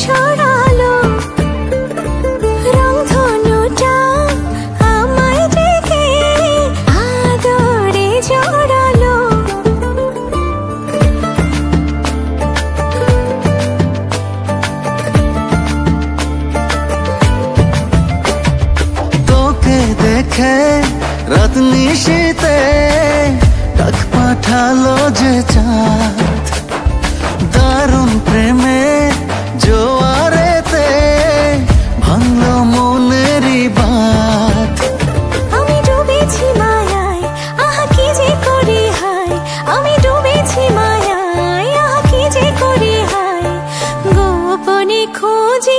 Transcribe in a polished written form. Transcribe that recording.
ছড়ালো, রংধনুটা আমায় ডেকে আদরে জড়ালো। তোকে দেখে রাত নিশীতে ডাক পাঠালো যে চাঁদ, দারুণ প্রেমে জোয়ারেতে ভাঙলো মনেরই বাঁধ। আমি ডুবেছি মায়ায়, আহা কি যে করি হায়, আমি ডুবেছি মায়ায়, আহা কি যে করি হায়, গোপনে খোঁজি